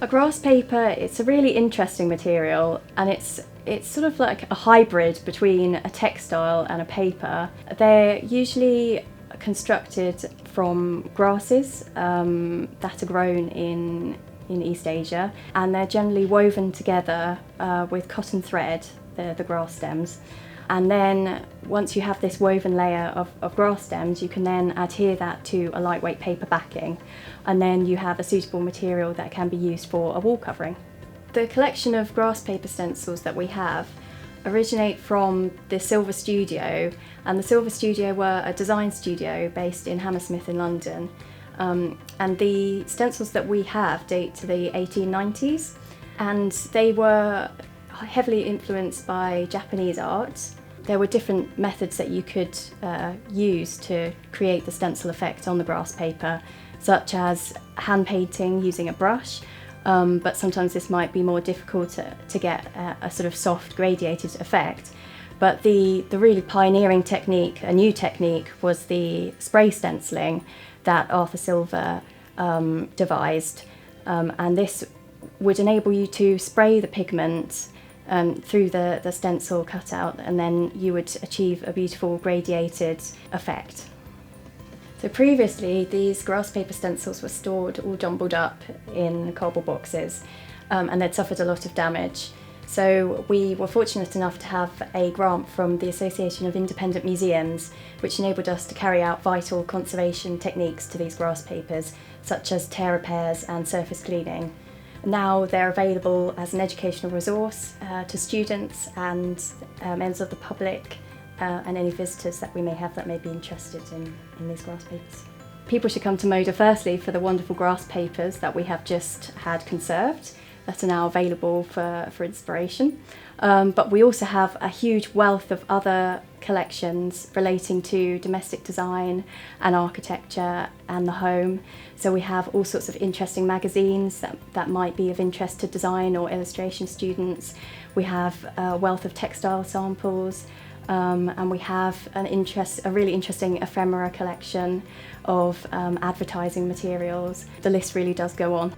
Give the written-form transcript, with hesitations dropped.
A grass paper, it's a really interesting material, and it's sort of like a hybrid between a textile and a paper. They're usually constructed from grasses that are grown in East Asia, and they're generally woven together with cotton thread, the grass stems. And then once you have this woven layer of grass stems, you can then adhere that to a lightweight paper backing, and then you have a suitable material that can be used for a wall covering. The collection of grass paper stencils that we have originate from the Silver Studio, and the Silver Studio were a design studio based in Hammersmith in London. And the stencils that we have date to the 1890s, and they were heavily influenced by Japanese art. There were different methods that you could use to create the stencil effect on the grass paper, such as hand painting using a brush, but sometimes this might be more difficult to get a sort of soft gradiated effect. But the really pioneering technique, a new technique, was the spray stenciling that Arthur Silver devised, and this would enable you to spray the pigment through the stencil cutout, and then you would achieve a beautiful gradiated effect. So previously these grass paper stencils were stored all jumbled up in cardboard boxes, and they'd suffered a lot of damage. So we were fortunate enough to have a grant from the Association of Independent Museums, which enabled us to carry out vital conservation techniques to these grass papers, such as tear repairs and surface cleaning. Now they're available as an educational resource to students and members of the public and any visitors that we may have that may be interested in these grass papers. People should come to MoDA firstly for the wonderful grass papers that we have just had conserved that are now available for inspiration. But we also have a huge wealth of other collections relating to domestic design and architecture and the home. So we have all sorts of interesting magazines that might be of interest to design or illustration students. We have a wealth of textile samples, and we have a really interesting ephemera collection of advertising materials. The list really does go on.